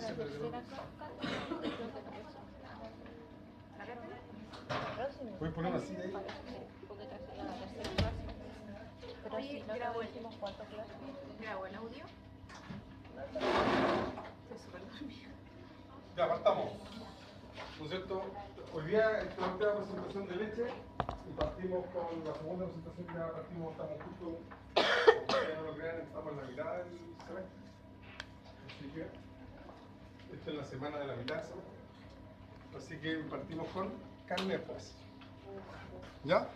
ese, pero creo que... ¿Puedes poner una silla ahí? Porque esta sería la tercera clase. Pero si no grabo decimos cuánto clase. ¿Grabo el audio? Estoy súper dormida. Ya, partamos. ¿No es cierto? Hoy día es la última presentación de leche y partimos con la segunda presentación. Ya partimos, estamos justo, ustedes no lo crean, estamos en la mitad del semestre. Así que esta es la semana de la mitad del semestre. Así que partimos con carne pues. ¿Ya?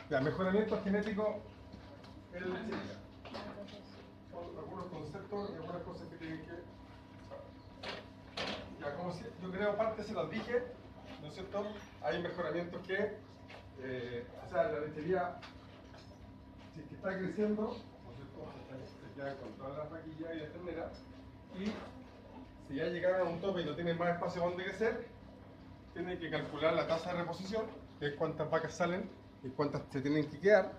Ya, mejoramiento genético en lechería. Son algunos conceptos y algunas cosas que tienen que... Ya, como si, yo creo parte se los dije, ¿no es cierto? Hay mejoramientos que, o sea, la lechería, si es que está creciendo, ¿no es cierto? Se queda con todas las vaquillas y las terneras, y si ya llegaron a un tope y no tienen más espacio donde crecer, tienen que calcular la tasa de reposición, que es cuántas vacas salen y cuántas se tienen que quedar.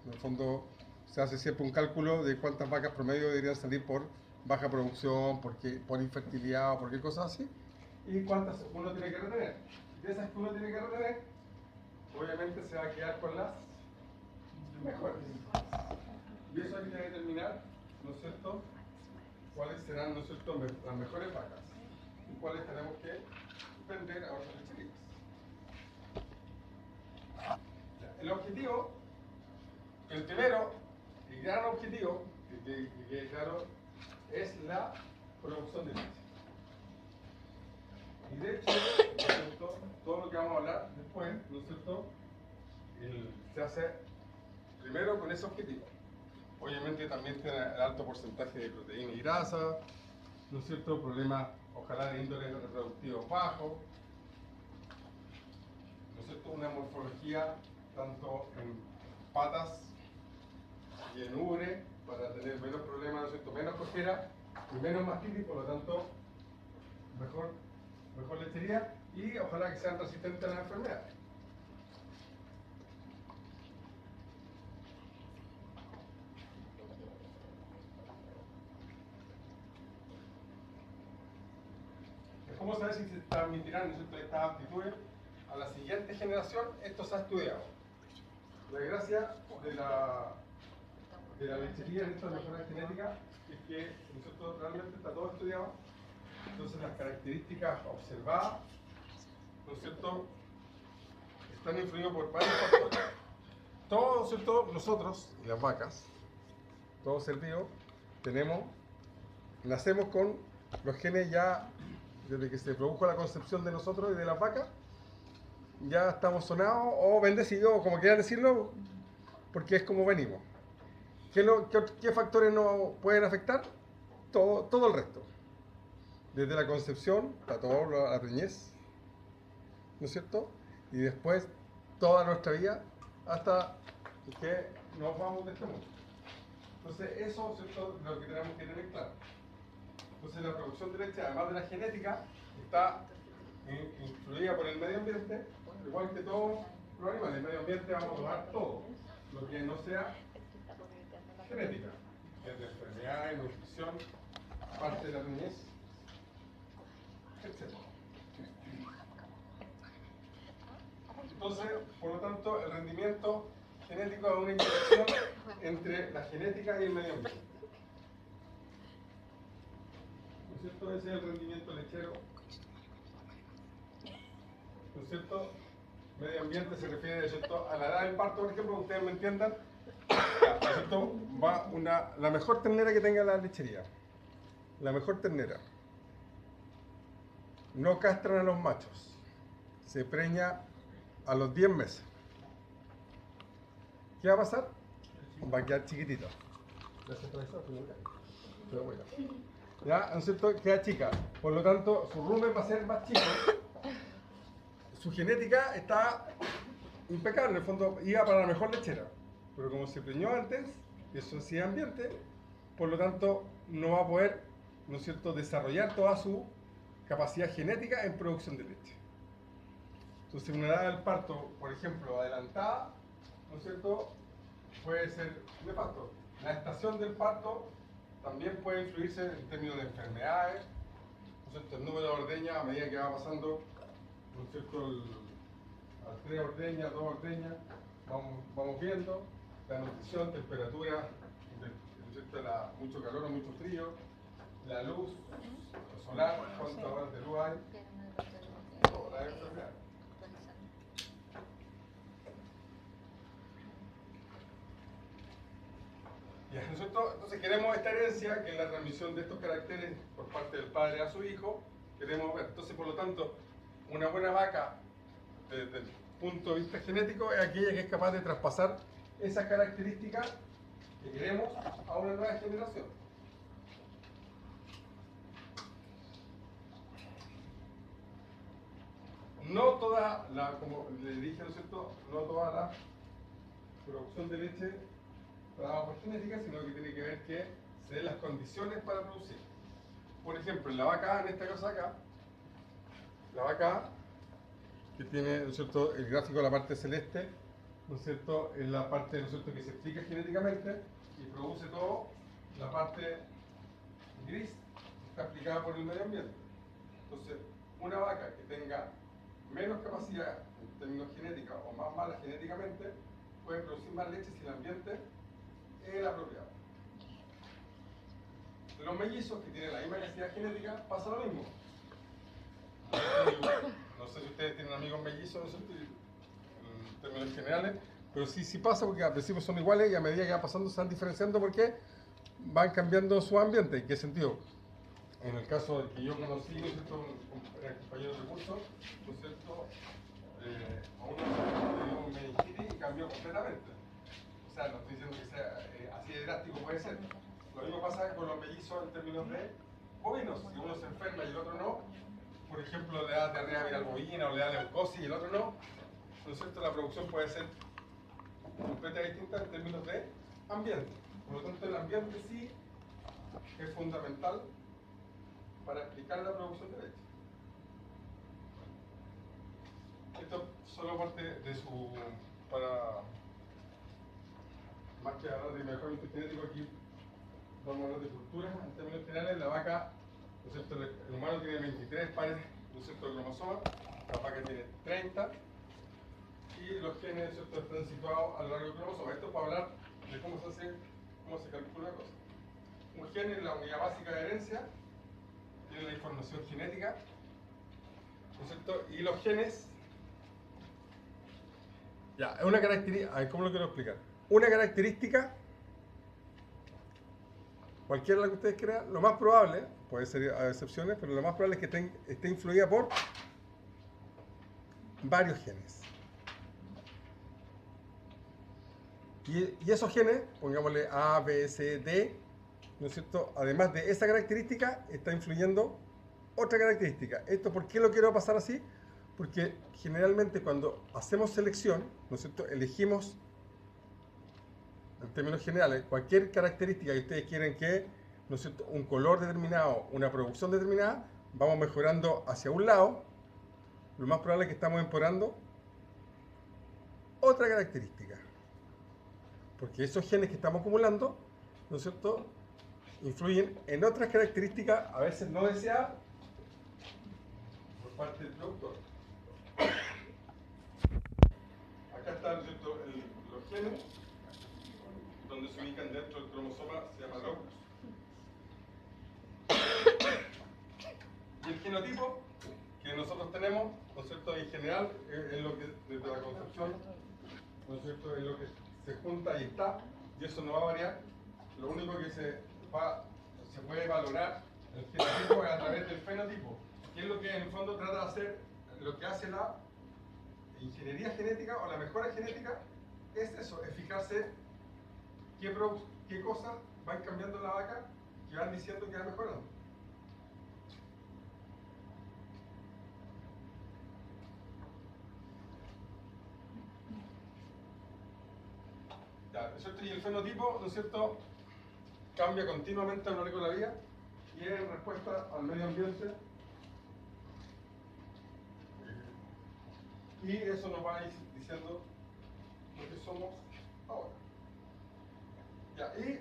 En el fondo se hace siempre un cálculo de cuántas vacas promedio deberían salir por baja producción, por infertilidad o por qué cosas así, y cuántas uno tiene que retener. De esas que uno tiene que retener, obviamente se va a quedar con las mejores. Y eso hay que determinar, ¿no es cierto?, cuáles serán, ¿no es cierto?, las mejores vacas y cuáles tenemos que vender a otras lecherías. El objetivo, el primero, el gran objetivo, que quede claro, es la producción de leche. Y de hecho, ¿no es cierto?, todo lo que vamos a hablar después, ¿no es cierto?, se hace primero con ese objetivo. Obviamente también tiene el alto porcentaje de proteína y grasa, ¿no es cierto?, problemas, ojalá de índole reproductivo bajo, ¿no es cierto?, una morfología tanto en patas y en ubre para tener menos problemas, ¿no es cierto?, menos cojera y menos mastitis, por lo tanto mejor lechería y ojalá que sean resistentes a las enfermedades. ¿Cómo saber si se transmitirán, ¿no es cierto?, estas aptitudes a la siguiente generación? Esto se ha estudiado. La gracia de la lechería en estas mejoras genéticas es que, ¿no es cierto?, realmente está todo estudiado. Entonces las características observadas, ¿no es cierto?, están influidas por varios factores. Todos, ¿no es cierto?, nosotros y las vacas, todo ser vivo, nacemos con los genes ya, desde que se produjo la concepción de nosotros y de las vacas, ya estamos sonados o bendecidos, o como quieran decirlo, porque es como venimos. ¿Qué factores nos pueden afectar? Todo el resto. Desde la concepción, está todo la preñez, ¿no es cierto? Y después toda nuestra vida hasta que nos vamos de este mundo. Entonces eso, ¿cierto?, es lo que tenemos que tener claro. Entonces la producción de leche, además de la genética, está influida por el medio ambiente, igual que todos los animales. En el medio ambiente vamos a tomar todo, lo que no sea genética, desde enfermedades, nutrición, parte de la niñez, etc. Entonces, por lo tanto, el rendimiento genético es una interacción entre la genética y el medio ambiente. ¿No es cierto? Ese es el rendimiento lechero. ¿No es cierto? Medio ambiente se refiere, ¿no es cierto?, a la edad del parto, por ejemplo, que ustedes me entiendan. ¿No es cierto? Va la mejor ternera que tenga la lechería. La mejor ternera. No castran a los machos. Se preña a los 10 meses. ¿Qué va a pasar? Va a quedar chiquitita. Gracias, profesor. Pero bueno. ¿Ya? ¿No es cierto? Queda chica. Por lo tanto, su rumen va a ser más chico. Su genética está impecable. En el fondo, iba para la mejor lechera. Pero como se preñó antes, eso es ambiente, por lo tanto, no va a poder, ¿no es cierto?, desarrollar toda su capacidad genética en producción de leche. Entonces, una edad del parto, por ejemplo, adelantada, ¿no es cierto?, puede ser nefasto. La estación del parto también puede influirse en términos de enfermedades, ¿no es cierto? El número de ordeñas a medida que va pasando, ¿no es cierto? A 3 ordeñas, 2 ordeñas, vamos viendo la nutrición, temperatura, ¿no es cierto? Mucho calor o mucho frío, la luz solar, cuántas horas de luz hay, todas las enfermedades. Ya, ¿no es cierto? Entonces queremos esta herencia, que es la transmisión de estos caracteres por parte del padre a su hijo, queremos ver. Entonces, por lo tanto, una buena vaca, desde el punto de vista genético, es aquella que es capaz de traspasar esas características que queremos a una nueva generación. No toda como le dije, ¿no es cierto? No toda la producción de leche trabaja por genética, sino que tiene que ver que se den las condiciones para producir. Por ejemplo, en la vaca A, en esta cosa acá, la vaca A, que tiene, ¿no es cierto?, el gráfico de la parte celeste, ¿no es cierto?, es la parte, ¿no es cierto?, que se explica genéticamente y produce todo, la parte gris está explicada por el medio ambiente. Entonces, una vaca que tenga menos capacidad en términos genéticos o más mala genéticamente, puede producir más leche si el ambiente es el apropiado. Los mellizos que tienen la misma capacidad genética pasa lo mismo. No sé si ustedes tienen amigos mellizos, ¿no es cierto?, en términos generales, pero sí pasa porque al principio son iguales y a medida que va pasando se van diferenciando porque van cambiando su ambiente. ¿En qué sentido? En el caso de que yo conocí, ¿no es cierto?, era compañero de curso, ¿no es cierto?, a uno le dio un meningitis y cambió completamente. O sea, no estoy diciendo que sea así de drástico, puede ser. Lo mismo pasa con los mellizos en términos de bovinos. Si uno se enferma y el otro no, por ejemplo, le da diarrea viral bovina o le da leucosis y el otro no, ¿no es cierto?, la producción puede ser completamente distinta en términos de ambiente. Por lo tanto, el ambiente sí es fundamental para explicar la producción de leche. Esto solo parte de su, para más que hablar de mejoramiento genético, aquí vamos a hablar de cultura. En términos generales, la vaca, ¿no es cierto?, el humano tiene 23 pares, ¿no es cierto?, de cromosomas, la vaca tiene 30, y los genes, ¿no es cierto?, están situados a lo largo del cromosoma. Esto es para hablar de cómo se calcula la cosa. Un gen es la unidad básica de herencia, tiene la información genética, ¿no es cierto?, y los genes, ya, es una característica, a ver, ¿cómo lo quiero explicar? Una característica, cualquiera de las que ustedes crean, lo más probable, puede ser a excepciones, pero lo más probable es que esté influida por varios genes. Y esos genes, pongámosle A, B, C, D, ¿no es cierto?, además de esa característica, está influyendo otra característica. ¿Esto por qué lo quiero pasar así? Porque generalmente cuando hacemos selección, ¿no es cierto?, elegimos, en términos generales, cualquier característica que ustedes quieren que, ¿no es cierto?, un color determinado, una producción determinada, vamos mejorando hacia un lado, lo más probable es que estamos empeorando otra característica. Porque esos genes que estamos acumulando, ¿no es cierto?, influyen en otras características, a veces no deseadas, por parte del productor. Acá están, ¿no es cierto?, los genes, donde se ubican dentro del cromosoma, se llama locus. Y el genotipo que nosotros tenemos, ¿no es cierto?, en general, es lo que desde la concepción, ¿no es cierto?, es lo que se junta y está, y eso no va a variar. Lo único que se puede valorar el genotipo es a través del fenotipo, que es lo que en el fondo trata de hacer, lo que hace la ingeniería genética o la mejora genética, es eso, es fijarse qué cosas van cambiando en la vaca que van diciendo que va mejorando. ¿No es cierto? Y el fenotipo, ¿no es cierto?, cambia continuamente a lo largo de la vida y es en respuesta al medio ambiente, y eso nos va a ir diciendo lo que somos ahora. Ya, y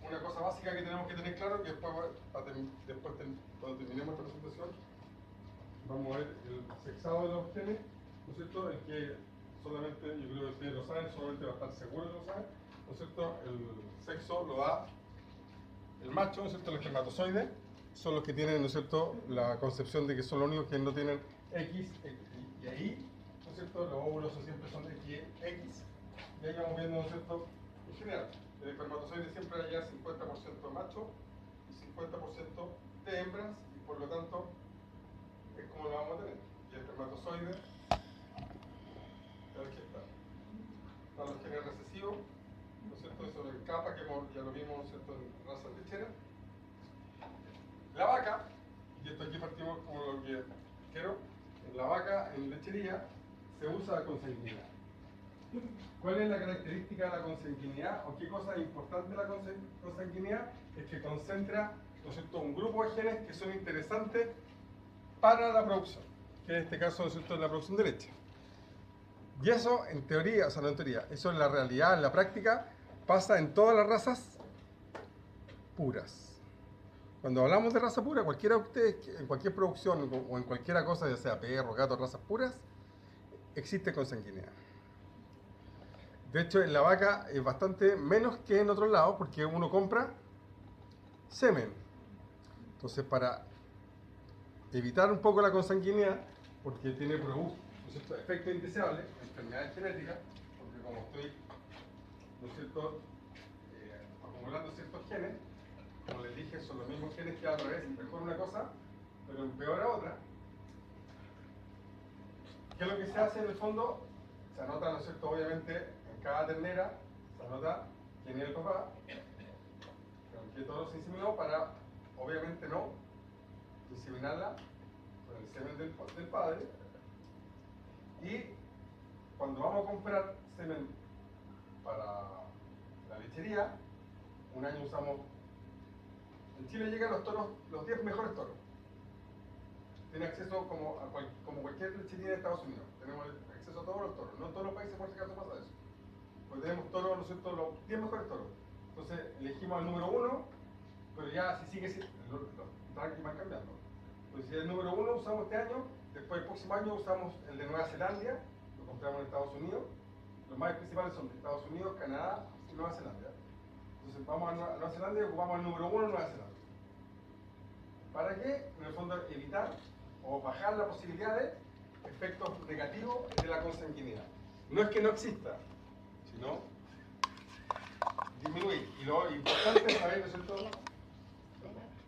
una cosa básica que tenemos que tener claro, que después, cuando terminemos esta presentación, vamos a ver el sexado de los genes, ¿no es cierto? El que solamente, yo creo que ustedes lo saben, solamente va a estar seguro que lo saben, ¿no es cierto? El sexo lo da el macho, ¿no es cierto? El espermatozoide, son los que tienen, ¿no es cierto?, la concepción de que son los únicos que no tienen X, y ahí, ¿no es cierto?, los óvulos siempre son X, y ahí vamos viendo, ¿no es cierto?, en general, el espermatozoide siempre hay 50% macho y 50% de hembras, y por lo tanto, es como lo vamos a tener. Y el espermatozoide, aquí está. Están los genes recesivos, ¿no es cierto? Eso del kappa, que ya lo vimos, ¿no es cierto?, en razas lecheras. La vaca, y esto aquí partimos como lo que quiero, en la vaca, en lechería, se usa consanguinidad. ¿Cuál es la característica de la consanguinidad o qué cosa es importante de la consanguinidad? Es que concentra, ¿no es cierto?, un grupo de genes que son interesantes para la producción, que en este caso, ¿no es cierto?, es la producción de leche. Y eso en teoría, o sea, no en teoría, eso en la realidad, en la práctica, pasa en todas las razas puras. Cuando hablamos de raza pura, cualquiera de ustedes, en cualquier producción o en cualquier cosa, ya sea perro, gato, razas puras, existe consanguinidad. De hecho, en la vaca es bastante menos que en otros lados, porque uno compra semen. Entonces, para evitar un poco la consanguinidad, porque tiene efectos indeseables, enfermedades genéticas, porque como estoy, ¿no es cierto?, acumulando ciertos genes, como les dije, son los mismos genes que al revés, mejor una cosa, pero empeora otra. ¿Qué es lo que se hace en el fondo? Se anota, ¿no es cierto?, obviamente, en cada ternera, se anota quién es el papá, con qué toro se inseminó, para, obviamente, no inseminarla con el semen del padre. Y cuando vamos a comprar semen para la lechería, un año usamos, en Chile llegan los toros, los 10 mejores toros. Tiene acceso como cualquier lechería de Estados Unidos. Tenemos acceso a todos los toros. No en todos los países por si acaso pasa eso. Pues tenemos toros, ¿no es cierto?, los 10 mejores toros. Entonces elegimos al número 1, pero ya si sigue siendo, los rankings van cambiando. Entonces si es el número 1 usamos este año, después el próximo año usamos el de Nueva Zelanda, lo compramos en Estados Unidos. Los más principales son de Estados Unidos, Canadá y Nueva Zelanda. Entonces vamos a Nueva Zelanda y ocupamos el número 1 en Nueva Zelanda. ¿Para qué? En el fondo evitar o bajar la posibilidad de efectos negativos de la consanguinidad. No es que no exista, sino disminuir. Y lo importante es saber, ¿no es cierto?,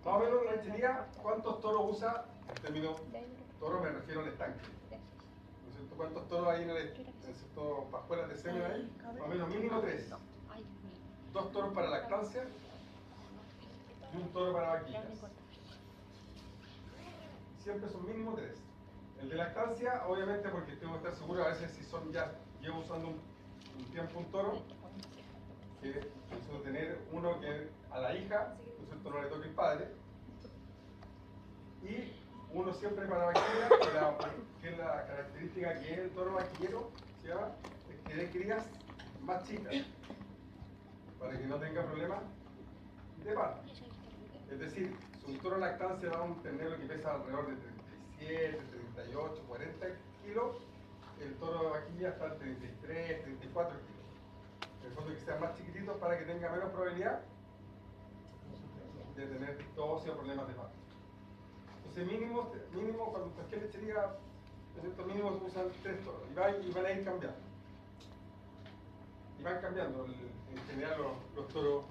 más o menos en la lechería, ¿cuántos toros usa? En términos toro me refiero al estanque. ¿No es cierto? ¿Cuántos toros hay en el pajuelas de semen ahí? Más o menos mínimo 3. 2 toros para lactancia y un toro para vaquillas. Siempre son mínimo 3. El de lactancia, obviamente, porque tengo que estar seguro, a veces si son ya, llevo usando un tiempo un toro, que necesito tener uno que a la hija, ¿no es cierto?, no le toque el padre, y uno siempre para vaquilla, que es la característica que el toro vaquillero se llama, es que dé crías más chicas, para que no tenga problemas de parto. Es decir, si un toro lactancia da un ternero que pesa alrededor de 37, 38, 40 kilos, el toro de vaquilla está en 33, 34 kilos. En el fondo que sean más chiquititos para que tenga menos probabilidad de tener tos o problemas de parto. Entonces mínimo cuando cualquier lechería, estos mínimos usan 3 toros y van a ir cambiando. Y van cambiando en general los toros.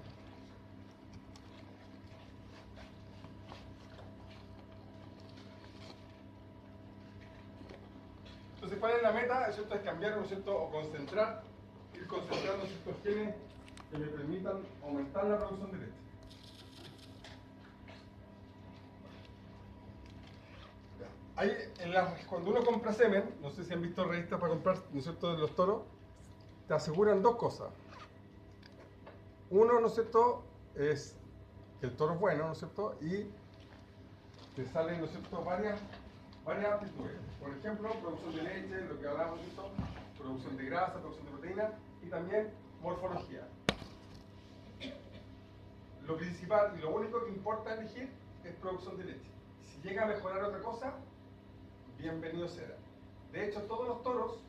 Entonces, ¿cuál es la meta? ¿Es cierto? Es cambiar, ¿no es cierto?, o concentrar, ir concentrando ciertos genes que me permitan aumentar la producción de leche. Cuando uno compra semen, no sé si han visto revistas para comprar, ¿no es cierto?, de los toros, te aseguran 2 cosas. Uno, ¿no es cierto?, es que el toro es bueno, ¿no es cierto?, y te salen, ¿no es cierto?, varias aptitudes. Por ejemplo, producción de leche, lo que hablamos, ¿cierto?, producción de grasa, producción de proteína y también morfología. lo principal y lo único que importa elegir es producción de leche. Si llega a mejorar otra cosa, bienvenido será. De hecho, todos los toros,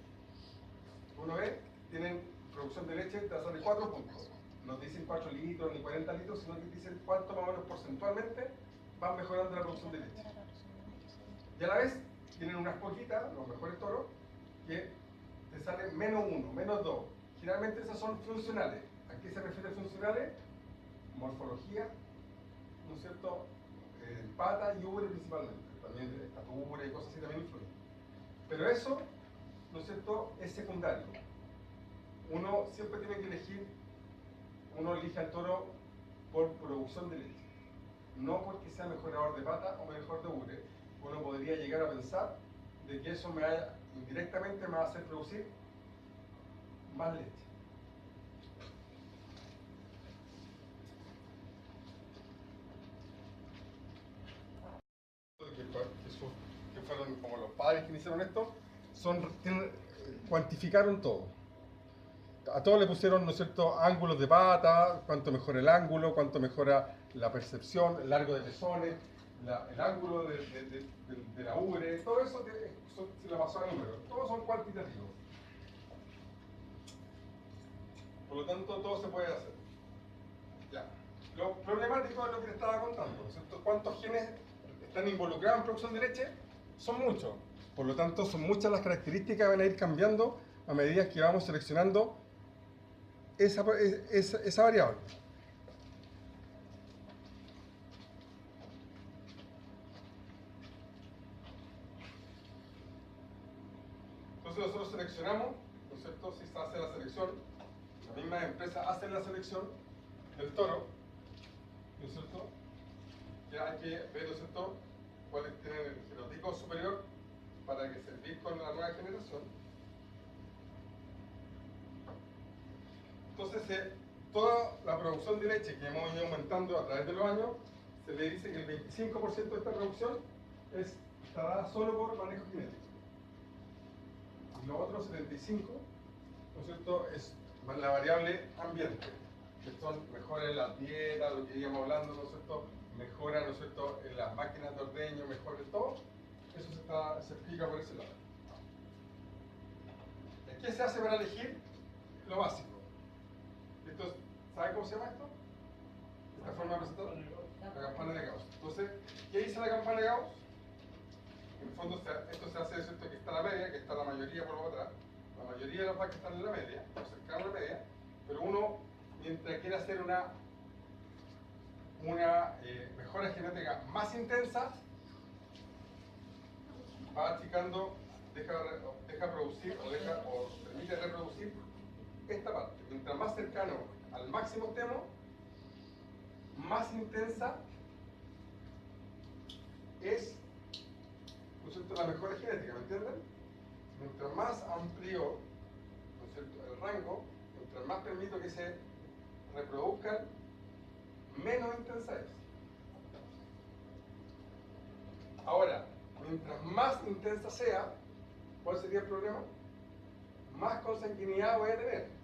uno ve, tienen producción de leche de 4 puntos. No dicen 4 litros ni 40 litros, sino que dicen cuánto más o menos porcentualmente van mejorando la producción de leche. Y a la vez, tienen unas poquitas, los mejores toros, que te salen -1, -2. Generalmente esas son funcionales. ¿A qué se refiere funcionales? Morfología, ¿no es cierto? Pata y ubre principalmente. También estatura y cosas así también influyen. Pero eso, ¿no es cierto?, es secundario. Uno siempre tiene que elegir, uno elige al toro por producción de leche, no porque sea mejorador de pata o mejor de ubre. Uno podría llegar a pensar de que eso indirectamente me va a hacer producir más leche. Que fueron como los padres que hicieron esto, cuantificaron todo. A todos le pusieron, ¿no es cierto?, ángulos de pata, cuánto mejora el ángulo, cuánto mejora la percepción, el largo de pezones, el ángulo de la ubre, todo eso se lo pasó a números. Todos son cuantitativos. Por lo tanto, todo se puede hacer. Ya. Lo problemático es lo que te estaba contando, ¿no es cierto? ¿Cuántos genes están involucrados en producción de leche? Son muchos. Por lo tanto, son muchas las características que van a ir cambiando a medida que vamos seleccionando esa variable. Entonces nosotros seleccionamos, ¿no es cierto? Si se hace la selección, la misma empresa hace la selección del toro, ¿no es cierto? Ya hay que ver, ¿no es cierto?, cuáles tienen el genotipo superior para que servir con la nueva generación. Entonces, toda la producción de leche que hemos ido aumentando a través de los años, se le dice que el 25% de esta producción está dada solo por manejo genético. Y los otros 75%, ¿no es cierto?, es la variable ambiente, que son mejores en las dietas, lo que íbamos hablando, ¿no es cierto?, mejora, ¿no es cierto?, en las máquinas de ordeño, mejora en todo. Eso se explica por ese lado. ¿Qué se hace para elegir? Lo básico. ¿Sabe cómo se llama esto? Esta forma de presentar la campana de Gauss. Entonces, ¿qué dice la campana de Gauss? En el fondo, esto se hace, ¿cierto?, que está la media, que está la mayoría por lo atrás. La mayoría de las vacas están en la media, o cercano a la media, pero uno, mientras quiere hacer una mejora genética más intensa, va achicando, deja producir o permite reproducir esta parte. Mientras más cercano al máximo estemos, más intensa es, ¿no es cierto?, la mejora genética, ¿me entienden? Mientras más amplio, ¿no es cierto?, el rango, mientras más permito que se reproduzcan, menos intensa es. Ahora, mientras más intensa sea, ¿cuál sería el problema? Más consanguinidad voy a tener.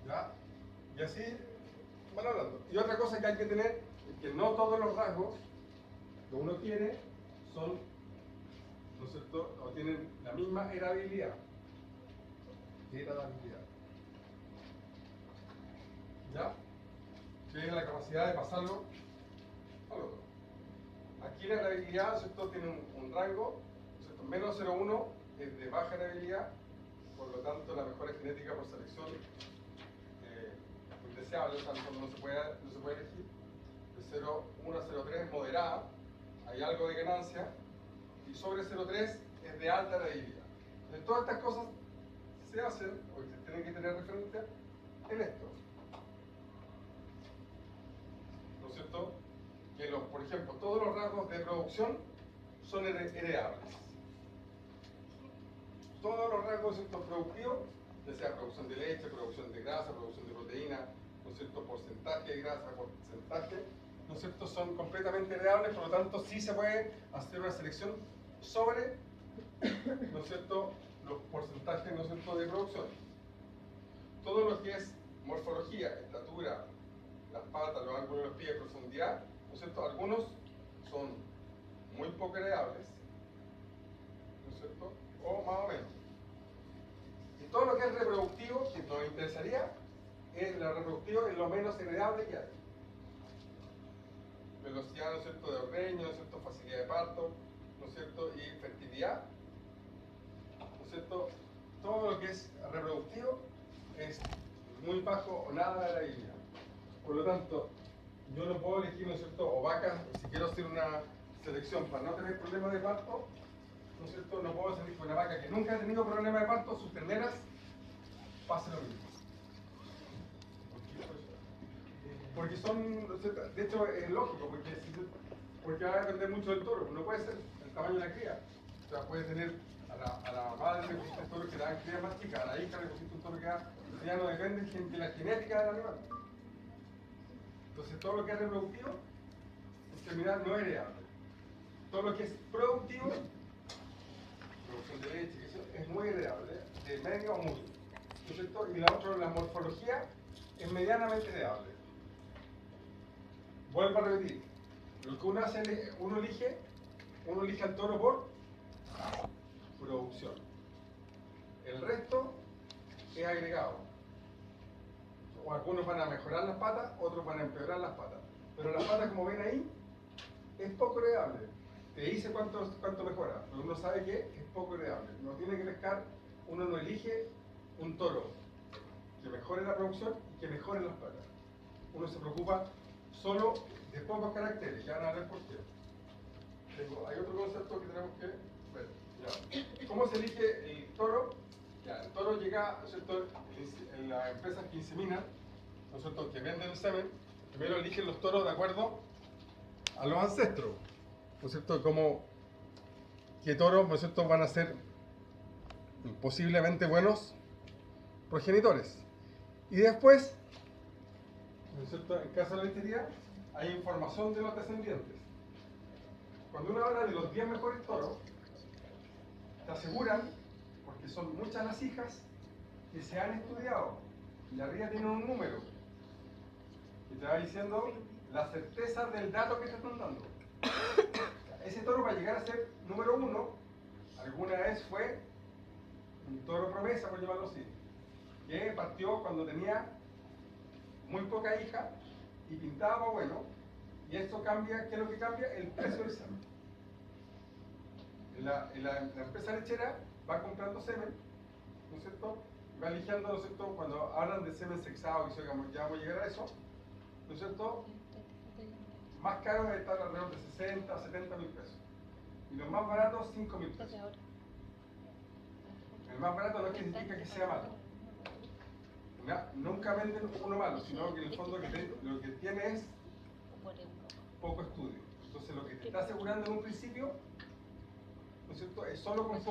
¿Ya? Y así van hablando. Y otra cosa que hay que tener es que no todos los rasgos que uno quiere son, ¿no es cierto?, o tienen la misma heredabilidad. ¿Ya? Que es la capacidad de pasarlo al otro. Aquí la heredabilidad, ¿cierto?, tiene un rango, ¿cierto? Menos 0,1 es de baja heredabilidad, por lo tanto la mejora genética por selección indeseable, o sea, no se puede elegir. De 0,1 a 0,3 es moderada, hay algo de ganancia, y sobre 0,3 es de alta heredabilidad. Entonces todas estas cosas se hacen, o se tienen que tener referencia en esto. ¿No es cierto? Que por ejemplo, todos los rasgos de producción son heredables. Todos los rasgos, ¿cierto?, productivos, ya sea producción de leche, producción de grasa, producción de proteína, ¿no es cierto?, porcentaje de grasa, porcentaje, ¿no es cierto?, son completamente heredables, por lo tanto sí se puede hacer una selección sobre, ¿no es cierto?, los porcentajes, ¿no es cierto?, de producción. Todo lo que es morfología, estatura, las patas, los ángulos de los pies, profundidad, ¿no es cierto?, algunos son muy poco heredables, ¿no es cierto?, o más o menos. Y todo lo que es reproductivo, que nos interesaría, lo reproductivo es lo menos heredable que hay. Velocidad, ¿no es cierto?, de ordeño, ¿no es cierto?, facilidad de parto, ¿no es cierto?, y fertilidad, ¿no es cierto?, todo lo que es reproductivo es muy bajo o nada de la heredabilidad. Por lo tanto, yo no puedo elegir, ¿no es cierto?, o vacas, si quiero hacer una selección para no tener problemas de parto, ¿no es cierto?, no puedo elegir una vaca que nunca ha tenido problemas de parto, sus terneras, pase lo mismo. Porque son, de hecho es lógico, porque va a depender mucho del toro, no puede ser el tamaño de la cría. O sea, puede tener a la madre le pusiste un toro que da cría más chica, a la hija le pusiste un toro que da, ya no depende de la genética del animal. Entonces todo lo que es reproductivo, en terminal no es heredable. Todo lo que es productivo, producción de leche, eso es muy heredable, de medio o mucho. ¿No es cierto? Y la otra, la morfología, es medianamente heredable. Vuelvo a repetir, lo que uno hace, uno elige al toro por producción. El resto es agregado. O algunos van a mejorar las patas, otros van a empeorar las patas. Pero las patas, como ven ahí, es poco heredable. Te dice cuánto mejora, pero uno sabe que es poco heredable. No tiene que pescar, uno no elige un toro que mejore la producción y que mejore las patas. Uno se preocupa solo de pocos caracteres, ya van a ver por qué. Hay otro concepto que tenemos que ver. Ya. ¿Cómo se elige el toro? Ya, el toro llega, ¿no es cierto?, en las empresas que inseminan, ¿no es cierto?, que venden semen, primero eligen los toros de acuerdo a los ancestros, ¿no es cierto?, como qué toros, ¿no es cierto?, van a ser posiblemente buenos progenitores. Y después, ¿no es cierto?, en caso de la lechería, hay información de los descendientes. Cuando uno habla de los 10 mejores toros, te aseguran, porque son muchas las hijas, que se han estudiado, y arriba tienen un número, y te va diciendo la certeza del dato que te están dando. Ese toro, para llegar a ser número 1, alguna vez fue un toro promesa, por llamarlo así, que partió cuando tenía muy poca hija y pintaba bueno, y esto cambia, ¿qué es lo que cambia? El precio del semen. La empresa lechera va comprando semen, ¿no es cierto? Y va eligiendo, ¿no es cierto?, cuando hablan de semen sexado, y ya vamos a llegar a eso, ¿no es cierto?, más caro debe estar alrededor de 60, 70 mil pesos. Y los más baratos, 5 mil pesos. El más barato no significa que sea malo. Nunca venden uno malo, sino que en el fondo lo que tiene es poco estudio. Entonces lo que te está asegurando en un principio, ¿no es cierto?, es solo con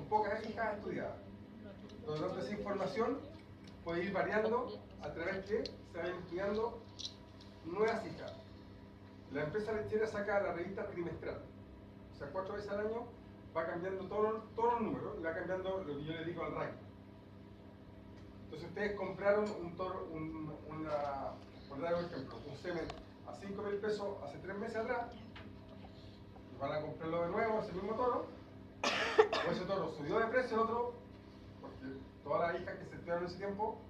pocas hijas estudiadas. Por lo tanto, esa información puede ir variando a través de que se vayan estudiando nuevas hijas. La empresa lechera saca la revista trimestral, o sea, 4 veces al año va cambiando todos los números y va cambiando lo que yo le digo al ranking. Entonces ustedes compraron un toro, por dar un ejemplo, un semen a 5 mil pesos hace 3 meses atrás, y van a comprarlo de nuevo, ese mismo toro, o ese toro subió de precio, el otro, porque todas las hijas que se estudiaron en ese tiempo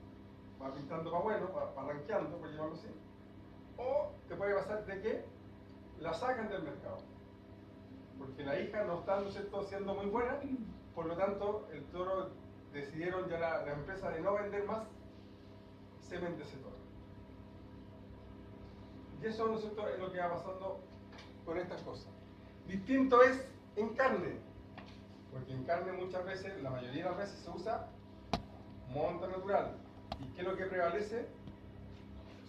va pintando para bueno, va rankeando, por llamarlo así. O te puede pasar de que la sacan del mercado, porque la hija no está, ¿no es cierto?, siendo muy buena, por lo tanto el toro decidieron ya la empresa de no vender más semen de ese toro. Y eso, ¿no es cierto?, es lo que va pasando con estas cosas. Distinto es en carne, porque en carne muchas veces, la mayoría de las veces se usa monta natural. ¿Y qué es lo que prevalece?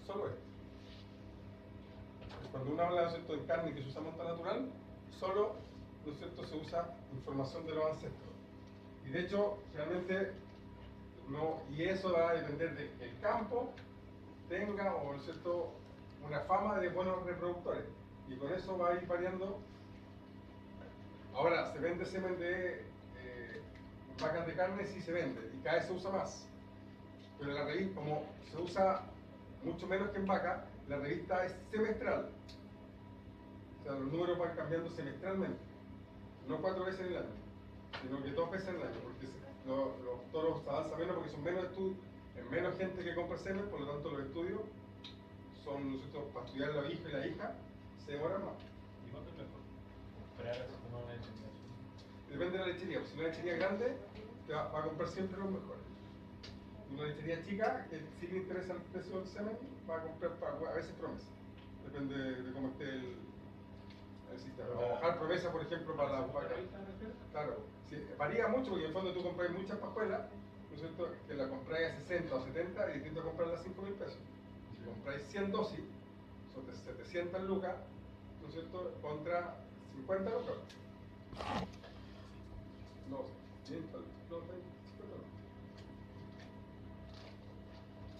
Solo esto. Cuando uno habla, ¿no es cierto?, en carne que se usa monta natural, solo, ¿no es cierto?, se usa información de los ancestros. Y de hecho, realmente, no, y eso va a depender de que el campo tenga, o, ¿no es cierto?, una fama de buenos reproductores. Y con eso va a ir variando. Ahora, se vende semen de vacas de carne sí se vende y cada vez se usa más. Pero la revista, como se usa mucho menos que en vaca, la revista es semestral. O sea, los números van cambiando semestralmente. No 4 veces en el año, sino que 2 veces en el año, porque los toros avanzan menos porque son menos estudios, es menos gente que compra semen, por lo tanto los estudios son, nosotros, para estudiar la hija y la hija, se demoran más. ¿Y cuánto es mejor? Comprar así como una lechería. Depende de la lechería, pues, si una lechería grande, te va a comprar siempre los mejores. Una lechería chica, que sí le interesa el precio del semen, va a comprar a veces promesa. Depende de cómo esté el sistema. O bajar promesa, por ejemplo, para las vacas. Claro, sí, varía mucho porque en el fondo tú compras muchas pajuelas, ¿no es cierto? Que la compráis a 60 o 70 y distinto a comprarla a 5.000 pesos. Si compráis 100 dosis, son 700 lucas, ¿no es cierto? Contra 50 lucas. No, 100, no, 50 lucas.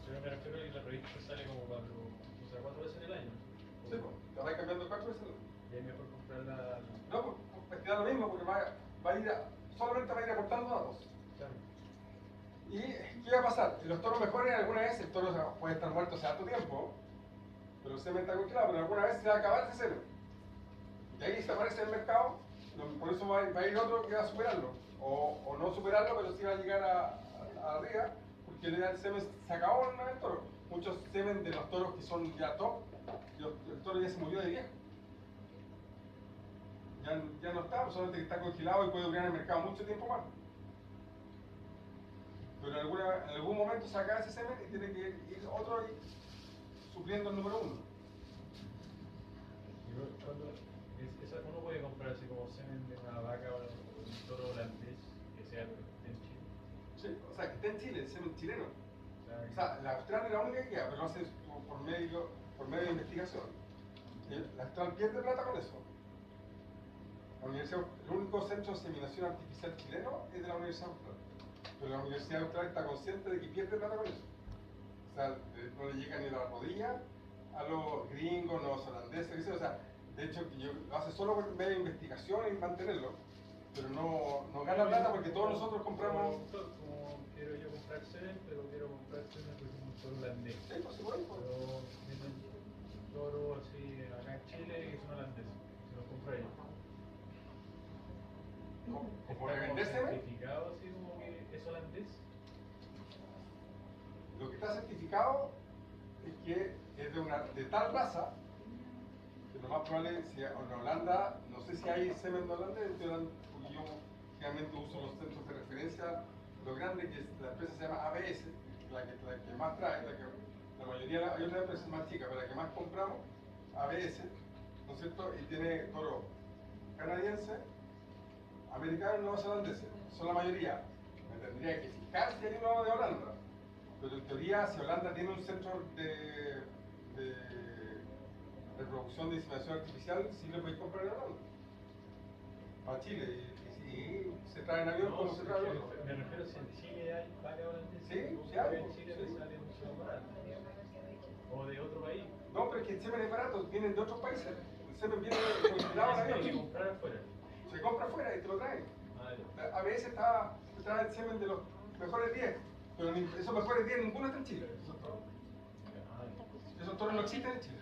Pero me refiero a que la revista sale como cuando, o sea, 4 veces en el año. Sí, pues, la vais cambiando 4 veces. Y es mejor comprarla. No, pues te da lo mismo porque va a ir solamente va a ir aportando datos. Claro. ¿Y qué va a pasar? Los toros mejores alguna vez, el toro puede estar muerto hace harto tiempo, pero el semen está congelado, pero alguna vez se va a acabar ese semen. Y ahí desaparece el mercado, por eso va a ir otro que va a superarlo. O no superarlo, pero sí va a llegar a arriba, porque el semen se acabó en el toro. Muchos semen de los toros que son ya top, el toro ya se murió de viejo. Ya no está, solamente que está congelado y puede durar en el mercado mucho tiempo más. Pero en algún momento se acaba ese semen y tiene que ir otro ahí supliendo el número 1. Y cuando uno puede comprar así como semen de una vaca o un toro holandés que sea en Chile. Sí, o sea, que está en Chile, el semen chileno. O O sea, la Austral es la única que queda, pero lo hace por medio de investigación. La Austral pierde plata con eso. El único centro de inseminación artificial chileno es de la Universidad Austral. Pero la Universidad Austral está consciente de que pierde plata con eso. O sea, no le llega ni la rodilla a los gringos, los holandeses, o sea, de hecho, lo hace solo por medio de investigación y mantenerlo, pero no gana plata porque todos nosotros compramos. Como quiero yo comprar semen, pero quiero comprar semen de un toro holandés. Sí, por supuesto. Pero tienen toro así acá en Chile que son holandeses. Se los compro ellos. Como ¿Está revender semen, certificado así como que es holandés? lo que está certificado es que es de tal raza, que lo más probable es que en Holanda, no sé si hay semen de Holanda, porque yo generalmente uso los centros de referencia, lo grande que es, la empresa se llama ABS, la que más trae, la mayoría, hay otras empresas más chicas, pero la que más compramos, ABS, ¿no es cierto? Y tiene toro canadiense, americano y neozelandese, son la mayoría. Me tendría que fijar si hay uno de Holanda, pero en teoría, si Holanda tiene un centro de reproducción de inseminación artificial, sí lo podéis comprar en Holanda. Para Chile, y se trae en avión como se trae el otro. Me refiero si en Chile hay vaca holandesa. Sí, ¿Cómo sí hay, en Chile sí. le sale un solo barato? O de otro país. No, pero es que el semen es barato, vienen de otros países. El semen viene congelado en Hay que avión. comprar afuera. Se compra afuera y te lo traen. Ah, ya. A veces te trae el semen de los mejores 10, pero esos mejores 10 ninguno está en Chile. Ah, ya. Esos toros no existen en Chile.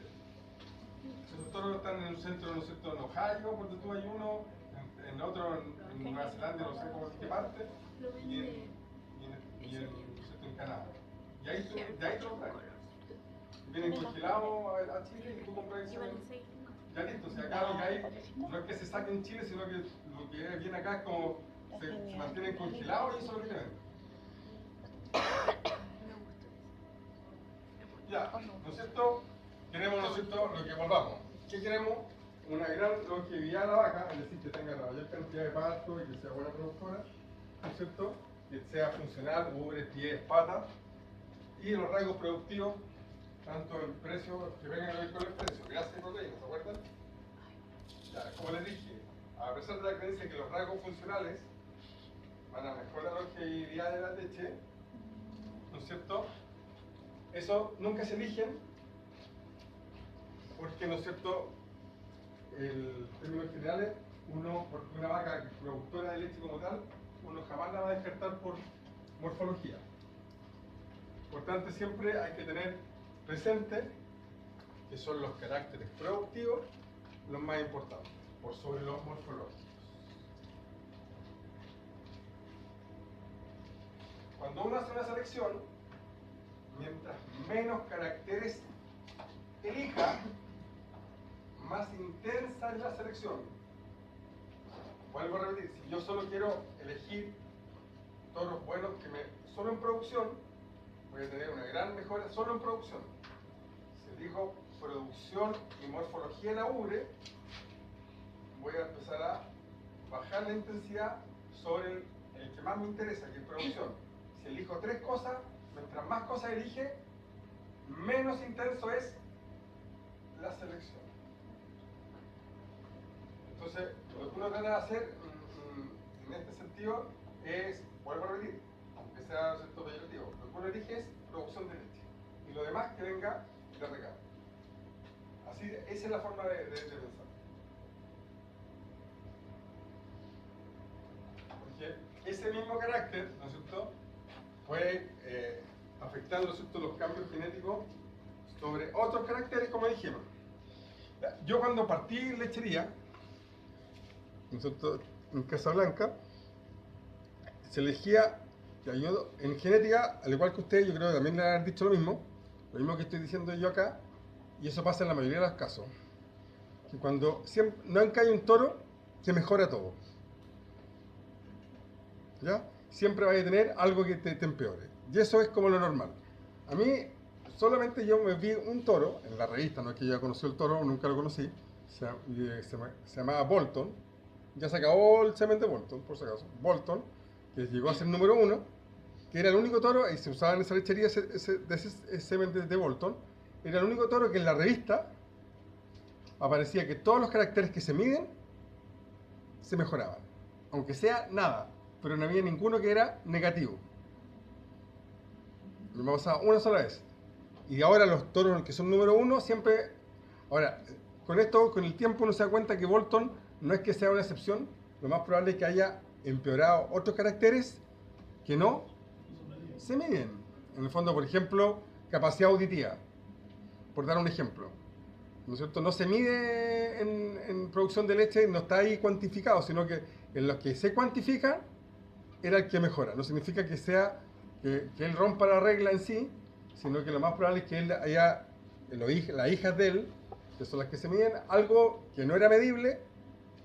Esos toros están en un centro, ¿no es cierto?, en Ohio, porque tú hay uno, en otro en Nueva Zelanda, no sé cómo qué parte, en Canadá. Y ahí de ahí te lo traen. Vienen congelados a Chile y tú compras el semen. Ya listo, o sea, acá lo que hay no es que se saque en Chile, sino que lo que viene acá es como se mantienen congelados y eso es lo que le venden. Ya, ¿no es cierto? Queremos, ¿no es cierto?, lo que volvamos. ¿Qué queremos? Una gran longevidad de la vaca, es decir, que tenga la mayor cantidad de pasto y que sea buena productora, ¿no es cierto? Que sea funcional, ubres, pies, patas, y los rasgos productivos, tanto el precio, que vengan a ver con el precio, grasa y proteína, ¿se acuerdan? Ya, como les dije, a pesar de la creencia que los rasgos funcionales van a mejorar la longevidad de la leche, ¿no es cierto? Eso nunca se eligen, porque, ¿no es cierto?, en términos generales, porque una vaca productora de leche como tal, uno jamás la va a descartar por morfología. Por tanto, siempre hay que tener presente que son los caracteres productivos los más importantes, por sobre los morfológicos. Cuando uno hace una selección, mientras menos caracteres elija, más intensa es la selección. Vuelvo a repetir, si yo solo quiero elegir toros buenos solo en producción, voy a tener una gran mejora solo en producción. Si elijo producción y morfología en la ubre, voy a empezar a bajar la intensidad sobre el que más me interesa, que es producción. Si elijo 3 cosas, mientras más cosas elige, menos intenso es la selección. Entonces, lo que uno trata de hacer en este sentido es, vuelvo a repetir, aunque sea cierto peyorativo, lo que uno elige es producción de leche. Y lo demás que venga de regalo. Así, esa es la forma de pensar. Porque ese mismo carácter, ¿no es cierto?, puede afectar, ¿no es cierto?, los cambios genéticos sobre otros caracteres, como dijimos. Yo cuando partí lechería, ¿no es cierto?, en Casablanca, se elegía, yo, en genética, al igual que ustedes, yo creo que también le han dicho lo mismo que estoy diciendo yo acá, y eso pasa en la mayoría de los casos, que cuando nunca hay un toro que mejora todo, ¿ya? Siempre vas a tener algo que te empeore, y eso es como lo normal. A mí, solamente yo me vi un toro, en la revista, no es que yo ya conocí el toro, nunca lo conocí, se llamaba Bolton, ya se acabó el semen de Bolton, por si acaso, Bolton, que llegó a ser número 1, que era el único toro, y se usaba en esa lechería ese semen de Bolton, era el único toro que en la revista aparecía que todos los caracteres que se miden se mejoraban, aunque sea nada, pero no había ninguno que era negativo. Me ha pasado una sola vez. Y ahora los toros que son número 1 siempre... Ahora, con esto, con el tiempo uno se da cuenta que Bolton no es que sea una excepción, lo más probable es que haya empeorado otros caracteres que no se miden. En el fondo, por ejemplo, capacidad auditiva, por dar un ejemplo, ¿no es cierto? No se mide en producción de leche, no está ahí cuantificado, sino que en los que se cuantifican era el que mejora. No significa que sea que él rompa la regla en sí, sino que lo más probable es que él haya, las hijas de él, que son las que se miden, algo que no era medible,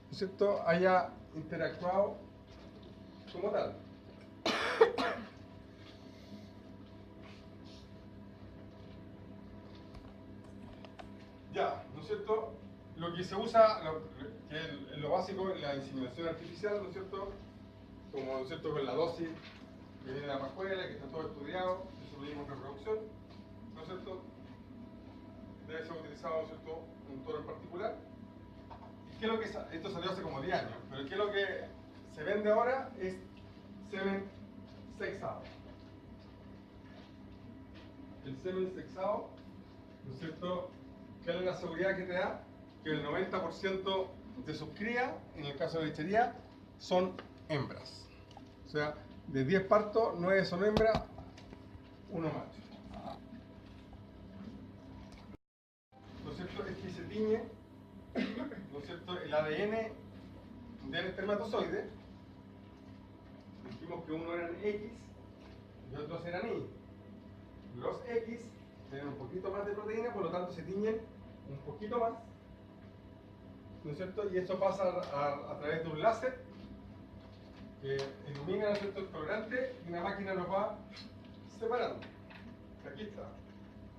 ¿no es cierto?, haya interactuado como tal. Ya, ¿no es cierto? Lo que se usa, que es lo básico en la inseminación artificial, ¿no es cierto? Como, ¿no es cierto?, con la dosis que viene de la pajuela, que está todo estudiado, eso lo mismo en reproducción, ¿no es cierto? Debe ser utilizado, ¿no es cierto?, un toro en particular. ¿Y qué es lo que esto salió hace como 10 años, pero qué es lo que se vende ahora? Es semen sexado. El semen sexado, ¿no es cierto?, ¿qué es la seguridad que te da? Que el 90% de sus crías, en el caso de lechería, son hembras. O sea, de 10 partos, 9 son hembras, 1 macho. ¿No es cierto? Es que se tiñe, ¿no es cierto?, el ADN del espermatozoide. Dijimos que uno eran X y otros eran Y. Los X tienen un poquito más de proteína, por lo tanto se tiñen un poquito más, ¿no es cierto? Y eso pasa a través de un láser que ilumina, ¿no es cierto?, el colorante, y una máquina los va separando. Aquí está.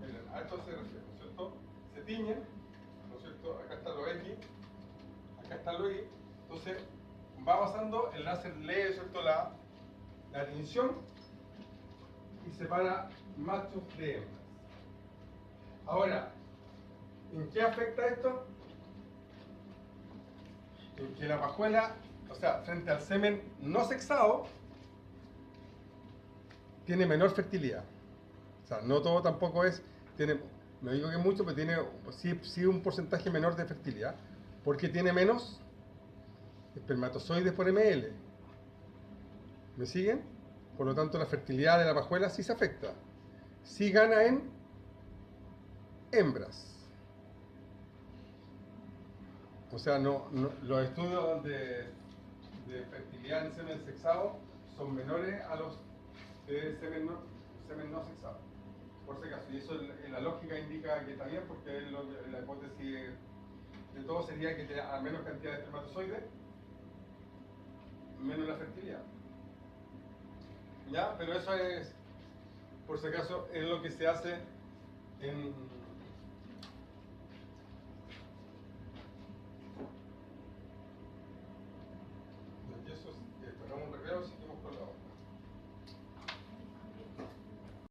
Miren, a esto se refiere, ¿no es cierto? Se tiñen, ¿no es cierto? Acá están los X, acá están los Y. Entonces va pasando, el láser lee, ¿no es cierto?, la tinción y separa machos de hembras. Ahora, ¿en qué afecta esto? En que la pajuela, o sea, frente al semen no sexado, tiene menor fertilidad. O sea, no todo tampoco no digo que mucho, pero tiene sí un porcentaje menor de fertilidad, porque tiene menos espermatozoides por ml. ¿Me siguen? Por lo tanto, la fertilidad de la pajuela sí se afecta. Sí gana en hembras. O sea, los estudios de fertilidad en semen sexado son menores a los de semen no sexado. Por si acaso. Y eso en la lógica indica que está bien, porque la hipótesis de todo sería que a menos cantidad de espermatozoides, menos la fertilidad. ¿Ya? Pero eso es, por si acaso, es lo que se hace en